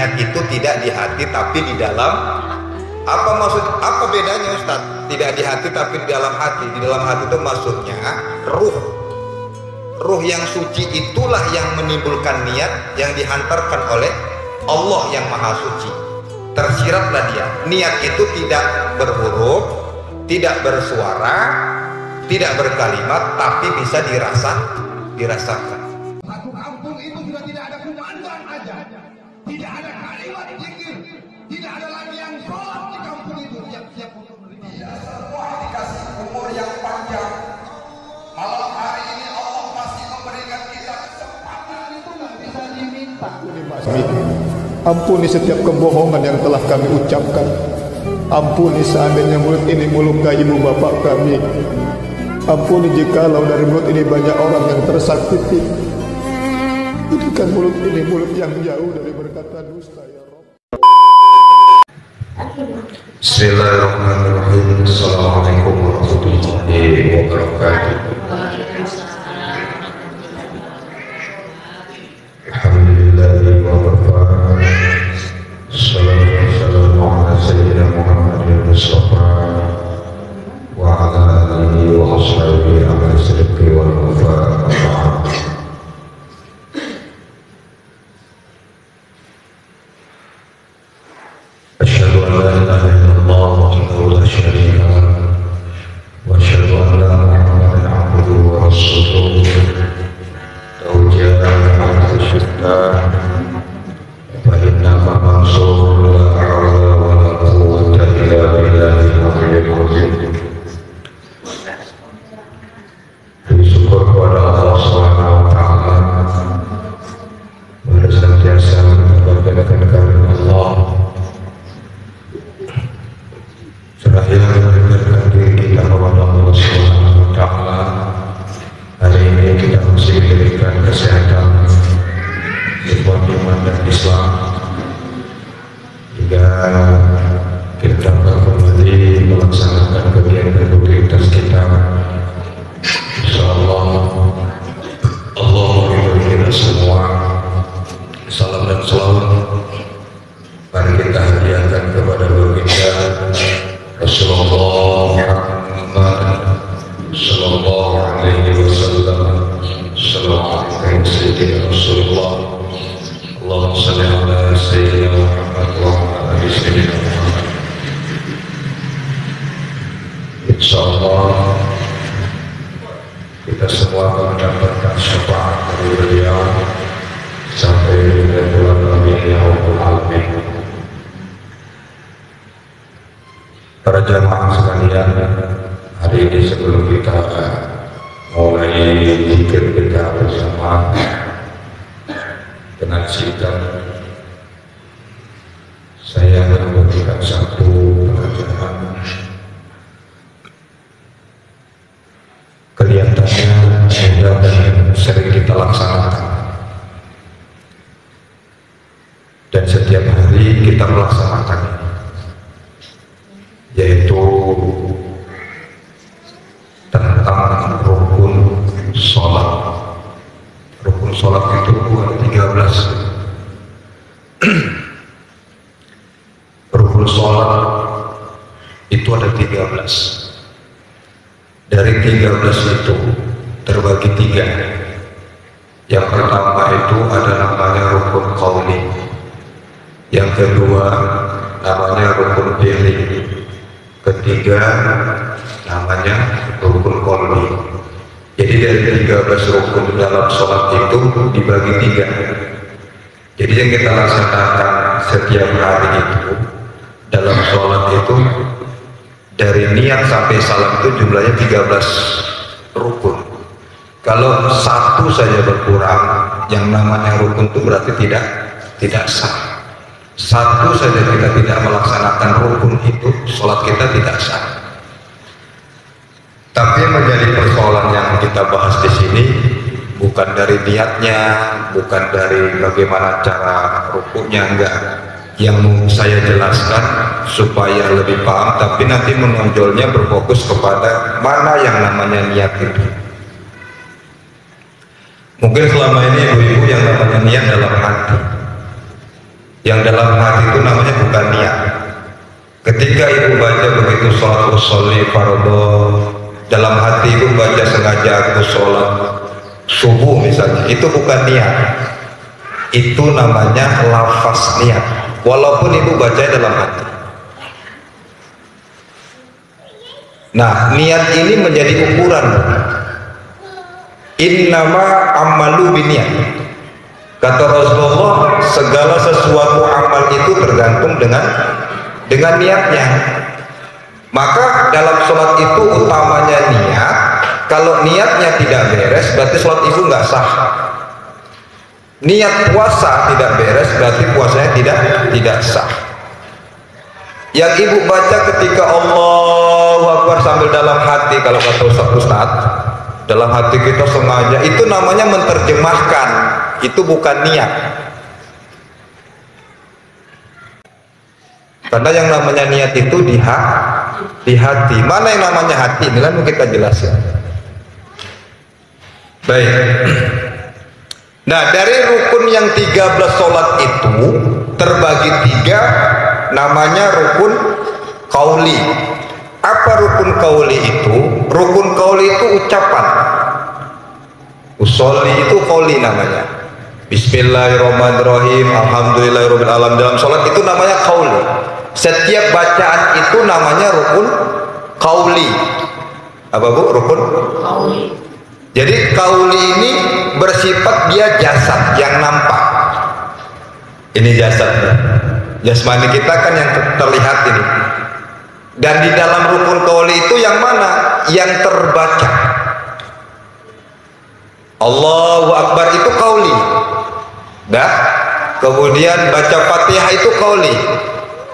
niat itu tidak di hati tapi di dalam. Apa bedanya Ustaz? Tidak di hati tapi di dalam hati. Di dalam hati itu maksudnya ruh yang suci itulah yang menimbulkan niat yang dihantarkan oleh Allah yang maha suci. Tersiratlah dia. Niat itu tidak berhuruf, tidak bersuara, tidak berkalimat, tapi bisa dirasakan. Satu kampung itu sudah tidak ada kumandan aja, tidak ada kalimat zikir, tidak ada lagi yang sholat di kampung itu. Siap-siap untuk beribadah. Semua dikasih umur yang panjang. Malam hari ini Allah masih memberikan kita kesempatan itu nggak bisa diminta. Ampuni setiap kebohongan yang telah kami ucapkan. Ampuni seandainya mulut ini melukai ibu bapak kami. Ampuni jikalau dari mulut ini banyak orang yang tersakiti. Jadikan mulut ini mulut yang jauh dari berkata dusta ya Rabb. Bismillahirrahmanirrahim. Assalamualaikum warahmatullahi wabarakatuh. Alhamdulillahi wa barakatuh. Assalamualaikum warahmatullahi wabarakatuh. Wa ala alihi wa ashabihi amal sidqi wal wafa. Asyhadu an la ilaha illallah wahdahu la syarika lahu wa asyhadu anna Muhammadan abduhu wa rasuluh. Taujihan syidda wa inna ma mansur la hawla wa la quwwata illa billahi al-aliyyil azim. Bersyukur kepada Allah Subhanahu wa taala. Mari senantiasa mengucapkan kehadiran Allah. Terakhir mendengarkan diri kita kepada Allah Subhanahu wa taala. Hari ini kita mesti diberikan kesehatan, nikmat iman dan Islam, hingga kita kembali melaksanakan kegiatan rutinitas kita. Insyaallah Allah memberi kita semua salam dan selawat. Mari kita hadiahkan kepada baginda Rasulullah Muhammad sallallahu alaihi wasallam. Sallallahu alaihi wasallam Rasulullah. Allahumma shalli ala sayyidina Muhammad wa ala ali sayyidina Muhammad. Insyaallah kita semua akan mendapatkan syafaat dari beliau sampai dengan bulan Rabiul Alamin. Para jamaah sekalian, hari ini sebelum kita mulai zikir kita bersama dengan sidang, saya akan memberikan satu pelajaran. Kelihatannya mudah dan sering kita laksanakan, dan setiap hari kita melaksanakannya, yaitu tentang rukun sholat. Rukun sholat itu ada 13. Rukun sholat itu ada 13. Dari 13 itu terbagi 3. Yang pertama itu ada namanya rukun qauli. Yang kedua namanya rukun fi'li. Ketiga namanya rukun qalbi. Jadi dari 13 rukun dalam sholat itu dibagi 3. Jadi yang kita laksanakan setiap hari itu dalam sholat itu dari niat sampai salam itu jumlahnya 13 rukun. Kalau satu saja berkurang, yang namanya rukun itu berarti tidak sah. Satu saja kita tidak melaksanakan rukun itu, sholat kita tidak sah. Tapi yang menjadi persoalan yang kita bahas di sini bukan dari niatnya, bukan dari bagaimana cara rukunnya, enggak. Yang mau saya jelaskan supaya lebih paham, tapi nanti menonjolnya berfokus kepada mana yang namanya niat itu. Mungkin selama ini ibu-ibu yang namanya niat dalam hati, yang dalam hati itu namanya bukan niat. Ketika ibu baca begitu sholat usolli fardhu, dalam hati ibu baca sengaja aku sholat subuh misalnya, itu bukan niat, itu namanya lafaz niat, walaupun ibu baca dalam hati. Nah, niat ini menjadi ukuran. Innama amalu biniat. Kata Rasulullah, segala sesuatu amal itu tergantung dengan niatnya. Maka dalam sholat itu utamanya niat. Kalau niatnya tidak beres, berarti sholat itu nggak sah. Niat puasa tidak beres, berarti puasanya tidak sah. Yang ibu baca ketika Allahu Akbar sambil dalam hati, kalau kata Ustaz, dalam hati kita sengaja, itu namanya menerjemahkan, itu bukan niat. Karena yang namanya niat itu di hati. Mana yang namanya hati? Ini kan kita jelaskan. Baik. Nah, dari rukun yang 13 sholat itu terbagi 3, namanya rukun qauli. Apa rukun qauli itu? Rukun qauli itu ucapan. Usolli itu qauli namanya. Bismillahirrahmanirrahim, alhamdulillahirabbil alamin. Dalam sholat itu namanya qauli. Setiap bacaan itu namanya rukun qauli. Apa Bu? Rukun qauli. Jadi qauli ini bersifat dia jasad yang nampak. Ini jasad. Jasmani kita kan yang terlihat ini. Dan di dalam rukun qauli itu yang mana? Yang terbaca. Allahu Akbar itu qauli. Dah. Kemudian baca Fatihah itu qauli.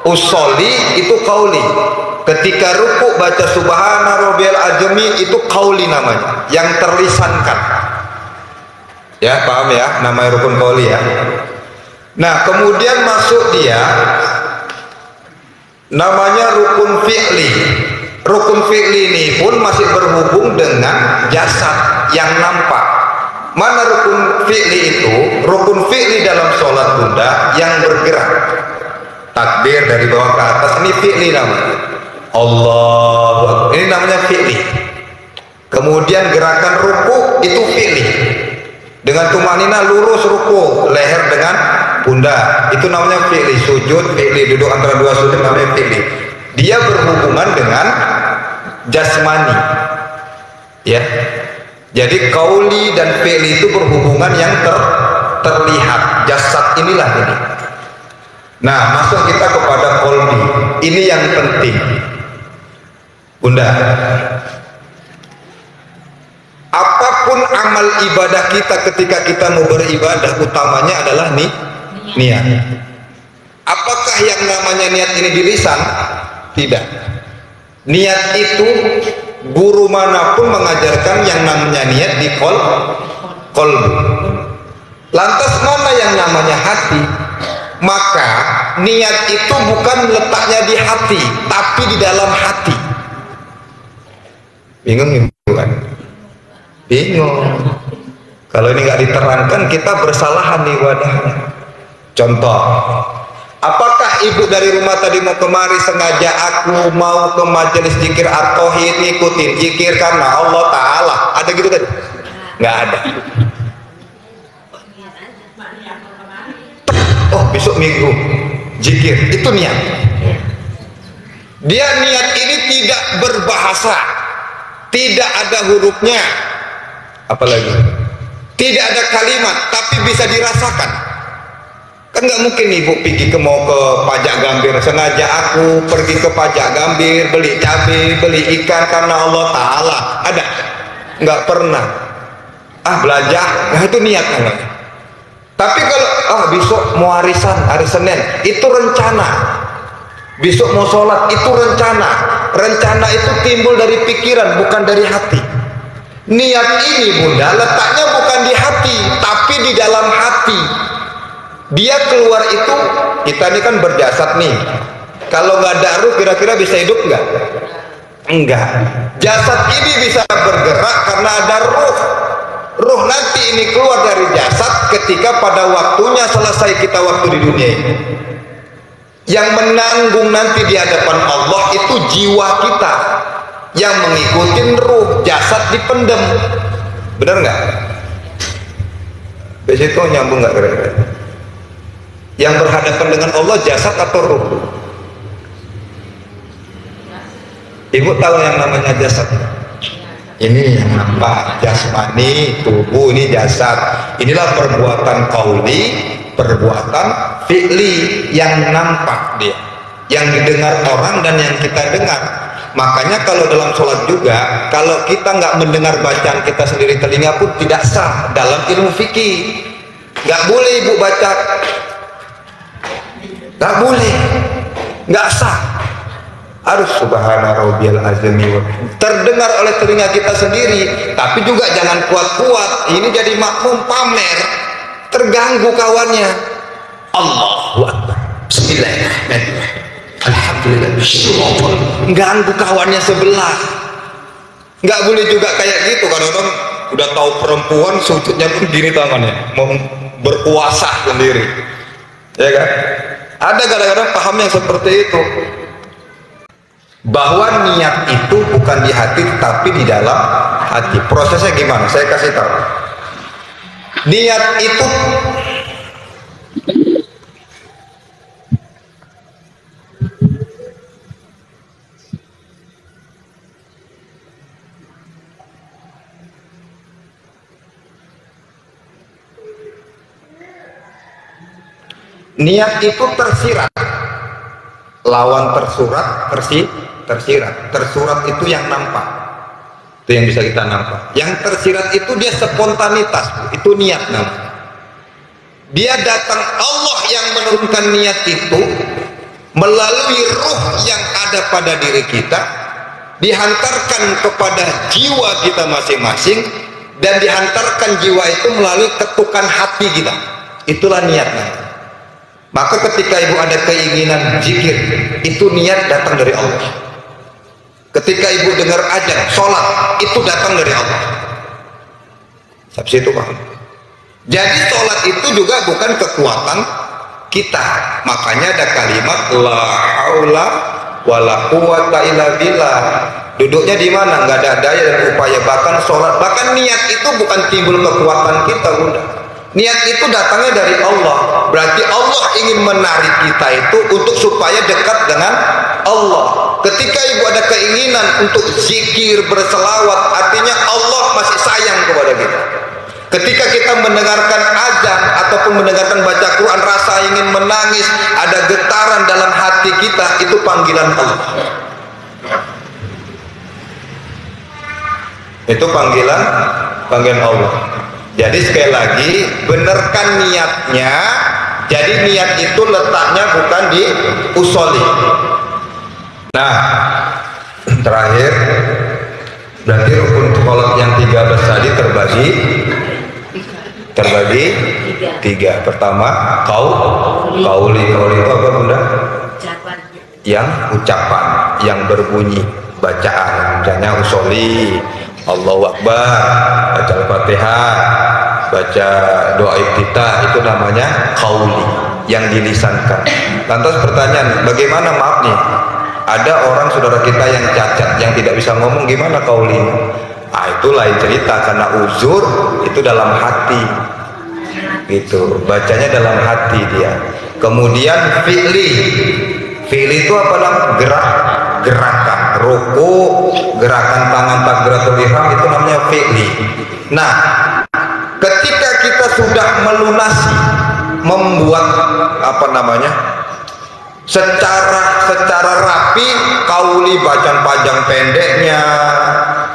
Usolli itu qauli. Ketika ruku baca subhana rabbiyal azmi itu qauli namanya, yang terlisankan. Ya, paham ya? Namanya rukun qauli ya. Nah, kemudian masuk dia namanya rukun fi'li. Rukun fi'li ini pun masih berhubung dengan jasad yang nampak. Mana rukun fi'li itu? Rukun fi'li dalam sholat Bunda yang bergerak. Takbir dari bawah ke atas, ini fi'li namanya. Allahu Akbar, ini namanya fi'li. Kemudian gerakan ruku itu fi'li. Dengan tumanina lurus ruku, leher dengan pundak, itu namanya fi'li. Sujud fi'li, duduk antara dua sujud namanya fi'li. Dia berhubungan dengan jasmani. Ya. Jadi qauli dan fi'li itu berhubungan yang terlihat. Jasad inilah ini. Nah, masuk kita kepada qalbi. Ini yang penting. Bunda, apapun amal ibadah kita ketika kita mau beribadah, utamanya adalah niat. Apakah yang namanya niat ini di lisan? Tidak. Niat itu guru manapun mengajarkan yang namanya niat di qalbu. Lantas mana yang namanya hati? Maka niat itu bukan letaknya di hati, tapi di dalam hati. Bingung kan? Bingung. Kalau ini nggak diterangkan, kita bersalahan nih wadahnya. Contoh, apakah ibu dari rumah tadi mau kemari sengaja aku mau ke majelis zikir at-tauhid ngikutin zikir karena Allah Ta'ala? Ada gitu tadi? Nggak ada. Oh, besok minggu zikir, itu niat. Dia niat ini tidak berbahasa, tidak ada hurufnya, apalagi tidak ada kalimat, tapi bisa dirasakan. Kan nggak mungkin ibu pergi mau ke pajak gambir sengaja aku pergi ke pajak gambir beli cabai beli ikan karena Allah Ta'ala. Ada? Nggak pernah. Belajar, nah itu niat namanya. Tapi kalau besok mau arisan hari Senin, itu rencana. Besok mau sholat, itu rencana. Rencana itu timbul dari pikiran, bukan dari hati. Niat ini Bunda letaknya bukan di hati, tapi di dalam hati. Dia keluar itu, kita ini kan berjasad nih. Kalau nggak ada ruh, kira-kira bisa hidup nggak? Enggak. Jasad ini bisa bergerak karena ada ruh. Ruh nanti ini keluar dari jasad ketika pada waktunya selesai kita waktu di dunia ini. Yang menanggung nanti di hadapan Allah itu jiwa kita, yang mengikuti ruh, jasad dipendem. Benar nggak? Besitu nyambung nggak kira-kira? Yang berhadapan dengan Allah jasad atau ruh? Ibu tahu yang namanya jasad? Ini yang nampak jasmani, tubuh, ini jasad. Inilah perbuatan qauli, perbuatan fi'li yang nampak dia, yang didengar orang dan yang kita dengar. Makanya kalau dalam sholat juga, kalau kita nggak mendengar bacaan kita sendiri, telinga pun tidak sah dalam ilmu fikih. Nggak boleh ibu baca, nggak boleh, nggak sah. Harus subhana rabbiyal azmi, terdengar oleh telinga kita sendiri, tapi juga jangan kuat-kuat. Ini jadi makmum pamer, terganggu kawannya. Allahu Akbar, bismillahirrahmanirrahim, alhamdulillah, ganggu kawannya sebelah. Nggak boleh juga kayak gitu. Kadang-kadang udah tahu perempuan sujudnya pun gini tangannya, mau berkuasa sendiri, ya kan? Ada kadang-kadang paham yang seperti itu, bahwa niat itu bukan di hati tapi di dalam hati. Prosesnya gimana? Saya kasih tahu. Niat itu tersirat. Lawan tersurat, tersirat. Tersurat itu yang nampak, itu yang bisa kita nampak. Yang tersirat itu dia spontanitas, itu niat namanya. Dia datang, Allah yang menurunkan niat itu melalui ruh yang ada pada diri kita, dihantarkan kepada jiwa kita masing-masing, dan dihantarkan jiwa itu melalui ketukan hati kita. Itulah niat namanya. Maka ketika ibu ada keinginan zikir, itu niat datang dari Allah. Ketika ibu dengar azan, sholat, itu datang dari Allah. Sampai situ paham? Jadi sholat itu juga bukan kekuatan kita. Makanya ada kalimat la haula wala quwwata illa billah. Duduknya di mana? Nggak ada daya dan upaya. Bahkan sholat, bahkan niat itu bukan timbul kekuatan kita, bunda. Niat itu datangnya dari Allah. Berarti Allah ingin menarik kita itu untuk supaya dekat dengan Allah. Ketika ibu ada keinginan untuk zikir, berselawat, artinya Allah masih sayang kepada kita. Ketika kita mendengarkan azan ataupun mendengarkan baca Quran, rasa ingin menangis, ada getaran dalam hati kita, itu panggilan Allah. Itu panggilan Allah. Jadi sekali lagi, benarkan niatnya. Jadi niat itu letaknya bukan di usoli. Nah, terakhir, berarti rukun sholat yang 13 tadi terbagi tiga. Pertama, qauli itu apa bunda? Yang ucapan, yang berbunyi, bacaan. Misalnya usoli, Allahu Akbar, baca Al-Fatihah, baca doa iftitah, itu namanya qauli, yang dilisankan. Lantas pertanyaan, bagaimana, maaf nih, ada orang saudara kita yang cacat, yang tidak bisa ngomong, gimana qauli? Itu lain cerita, karena uzur itu dalam hati, gitu, bacanya dalam hati dia. Kemudian fi'li itu apa namanya? Gerakan, ruku, gerakan tangan takbiratul ihram, itu namanya fi'li. Nah, ketika kita sudah melunasi, membuat apa namanya, secara rapi qauli, bacaan panjang pendeknya,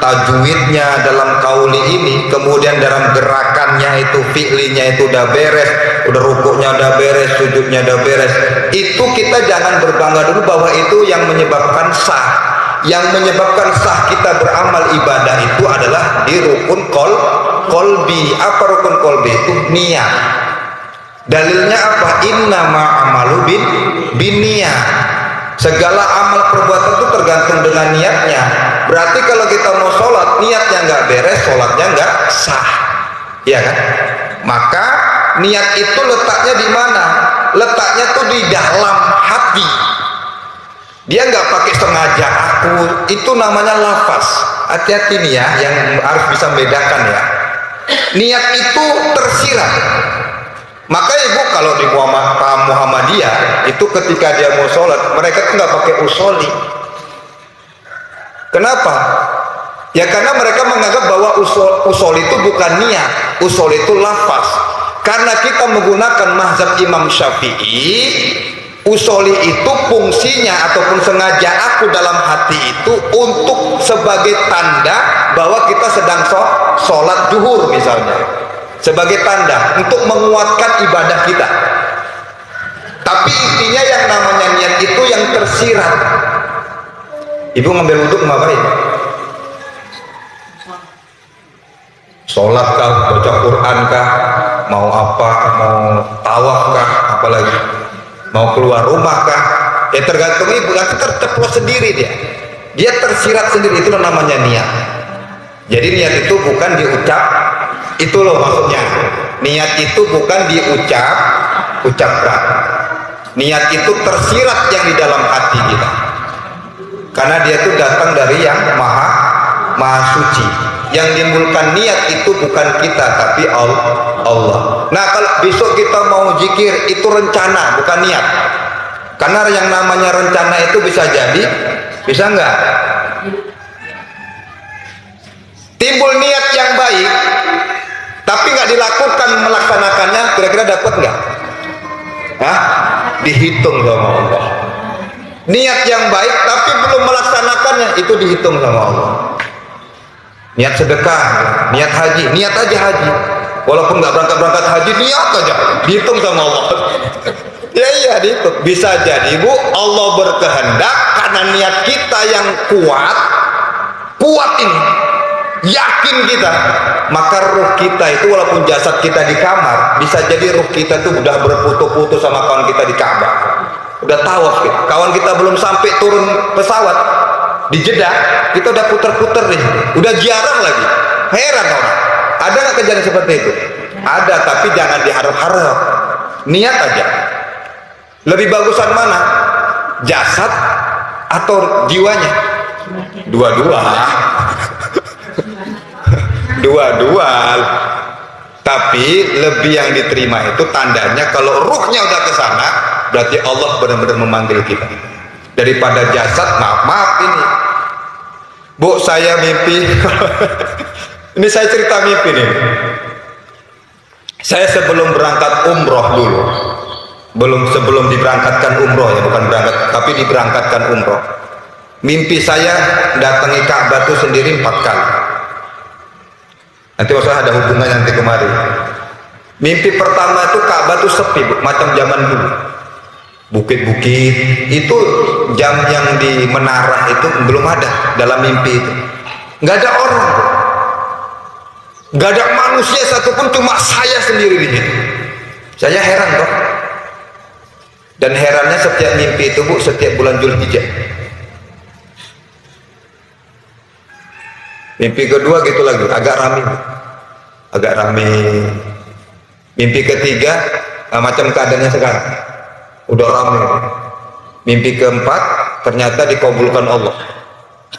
tajwidnya dalam qauli ini, kemudian dalam gerakannya itu, fi'linya itu udah beres, udah rukuknya udah beres, sujudnya udah beres, itu kita jangan berbangga dulu bahwa itu yang menyebabkan sah. Yang menyebabkan sah kita beramal ibadah itu adalah di rukun kolbi. Apa rukun kolbi itu? Niat. Dalilnya apa? Innama amalu bin niat. Segala amal perbuatan itu tergantung dengan niatnya. Berarti kalau kita mau sholat, niatnya nggak beres, sholatnya nggak sah. Iya kan? Maka niat itu letaknya di mana? Letaknya tuh di dalam hati. Dia nggak pakai sengaja aku, itu namanya lafaz. Hati-hati nih ya, yang harus bisa membedakan ya. Niat itu tersirat. Maka ibu kalau di Muhammadiyah itu ketika dia mau sholat, mereka tuh nggak pakai usoli. Kenapa? Ya karena mereka menganggap bahwa usul itu bukan niat, usul itu lafaz. Karena kita menggunakan mazhab Imam Syafi'i, usoli itu fungsinya ataupun sengaja aku dalam hati itu untuk sebagai tanda bahwa kita sedang sholat zuhur misalnya, sebagai tanda untuk menguatkan ibadah kita. Tapi intinya yang namanya niat itu yang tersirat. Ibu ngambil wudhu ngapain? Sholat kah, baca Quran kah, mau apa, mau tawaf kah, apalagi mau keluar rumah kah, ya tergantung ibu. Nanti terceplos sendiri dia tersirat sendiri, itu namanya niat. Jadi niat itu bukan diucap, itu loh maksudnya. Niat itu bukan ucapkan. Niat itu tersirat yang di dalam hati kita, karena dia itu datang dari yang maha suci. Yang timbulkan niat itu bukan kita tapi Allah. Nah kalau besok kita mau zikir itu rencana bukan niat. Karena yang namanya rencana itu bisa jadi, bisa enggak? Timbul niat yang baik tapi nggak dilakukan melaksanakannya, kira-kira dapat nggak? Hah? Dihitung sama Allah. Niat yang baik tapi belum melaksanakannya, itu dihitung sama Allah. Niat sedekah, niat haji, niat aja haji, walaupun nggak berangkat haji, niat aja dihitung sama Allah. Ya iya dihitung. Bisa jadi bu, Allah berkehendak karena niat kita yang kuat ini, yakin kita, maka ruh kita itu walaupun jasad kita di kamar, bisa jadi ruh kita itu udah berputus-putus sama kawan kita di Ka'bah, udah tawaf gitu. Kawan kita belum sampai turun pesawat di Jeddah, kita udah puter-puter nih, udah ziarah lagi. Heran orang, ada nggak kejadian seperti itu? Ada, tapi jangan diharap-harap. Niat aja. Lebih bagusan mana? Jasad atau jiwanya? Dua-dua. Dua-dua. Tapi lebih yang diterima itu tandanya kalau ruhnya udah ke sana, berarti Allah benar-benar memanggil kita. Daripada jasad, maaf ini bu, saya mimpi ini saya cerita mimpi nih. Saya sebelum berangkat umroh dulu, sebelum diberangkatkan umroh ya, bukan berangkat tapi diberangkatkan umroh, mimpi saya datangi Ka'bah itu sendiri 4 kali. Nanti masalah ada hubungannya nanti kemari. Mimpi pertama itu Ka'bah itu sepi bu, macam zaman dulu, bukit-bukit itu, jam yang di menara itu belum ada dalam mimpi itu, nggak ada orang, nggak ada manusia satupun, cuma saya sendiri di situ. Saya heran kok, dan herannya setiap mimpi itu bu, setiap bulan Zulhijjah. Mimpi kedua gitu lagi, agak rame. Mimpi ketiga macam keadaannya sekarang, udah ramai. Mimpi keempat ternyata dikabulkan Allah,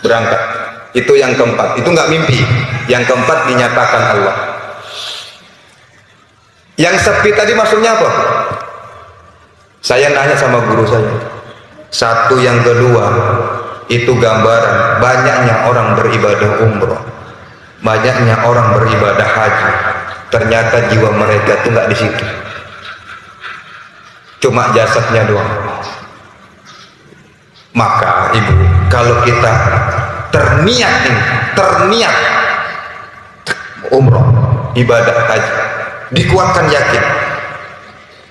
berangkat. Itu yang keempat, itu nggak mimpi. Yang keempat dinyatakan Allah. Yang sepi tadi maksudnya apa? Saya nanya sama guru saya. Satu, yang kedua itu gambaran banyaknya orang beribadah umroh, banyaknya orang beribadah haji, ternyata jiwa mereka itu nggak di situ, cuma jasadnya doang. Maka ibu, kalau kita terniat umroh, ibadah haji, dikuatkan yakin,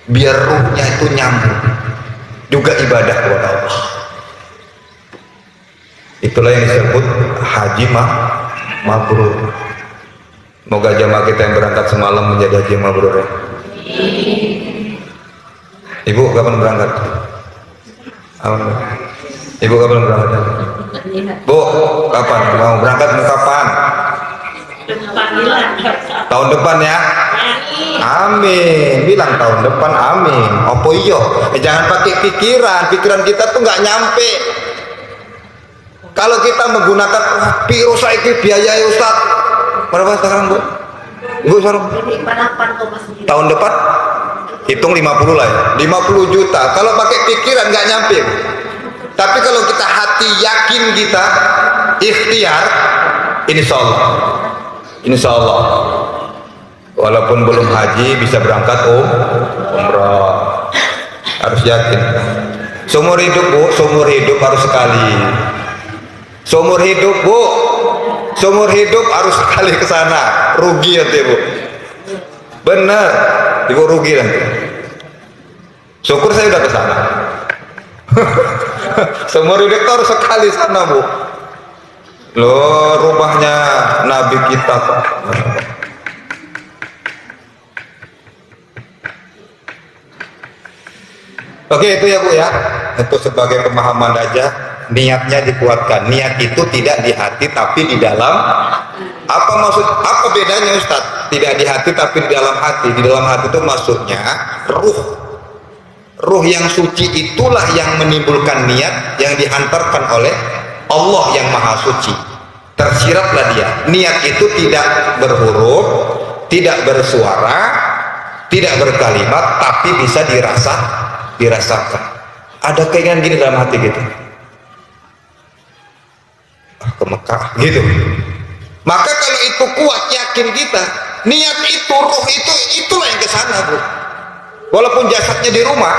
biar ruhnya itu nyambung juga ibadah kepada Allah. Itulah yang disebut haji mabrur. Semoga jamaah kita yang berangkat semalam menjadi haji mabrur ya. Ibu kapan berangkat? Ibu kapan berangkat? Bu, kapan? Mau berangkat kapan? Tahun depan ya. Amin. Bilang tahun depan amin. Opo iyo? Jangan pakai pikiran kita tuh nggak nyampe. Kalau kita menggunakan piro saiki biaya Ustaz. Berapa sekarang Bu? Bu sekarang? Tahun depan hitung 50 lah ya. 50 juta. Kalau pakai pikiran nggak nyampe. Tapi kalau kita hati yakin kita ikhtiar, insya Allah walaupun belum haji bisa berangkat umrah. Harus yakin. Seumur hidup Bu, seumur hidup harus sekali. Seumur hidup Bu, seumur hidup harus sekali ke sana. Rugi nanti Bu. Bener, Ibu rugi nanti. Syukur saya udah ke sana. Seumur hidup harus sekali sana Bu. Loh, rumahnya Nabi kita. Oke, itu ya Bu ya. Itu sebagai pemahaman aja. Niatnya dikuatkan. Niat itu tidak di hati tapi di dalam. Apa bedanya Ustadz? Tidak di hati tapi di dalam hati. Di dalam hati itu maksudnya ruh yang suci itulah yang menimbulkan niat yang dihantarkan oleh Allah yang maha suci. Tersiratlah dia. Niat itu tidak berhuruf, tidak bersuara, tidak berkalimat, tapi bisa dirasakan. Ada keinginan gini dalam hati gitu, ke Mekah gitu. Maka kalau itu kuat yakin kita, niat itu, ruh itu, itulah yang ke sana Bu. Walaupun jasadnya di rumah,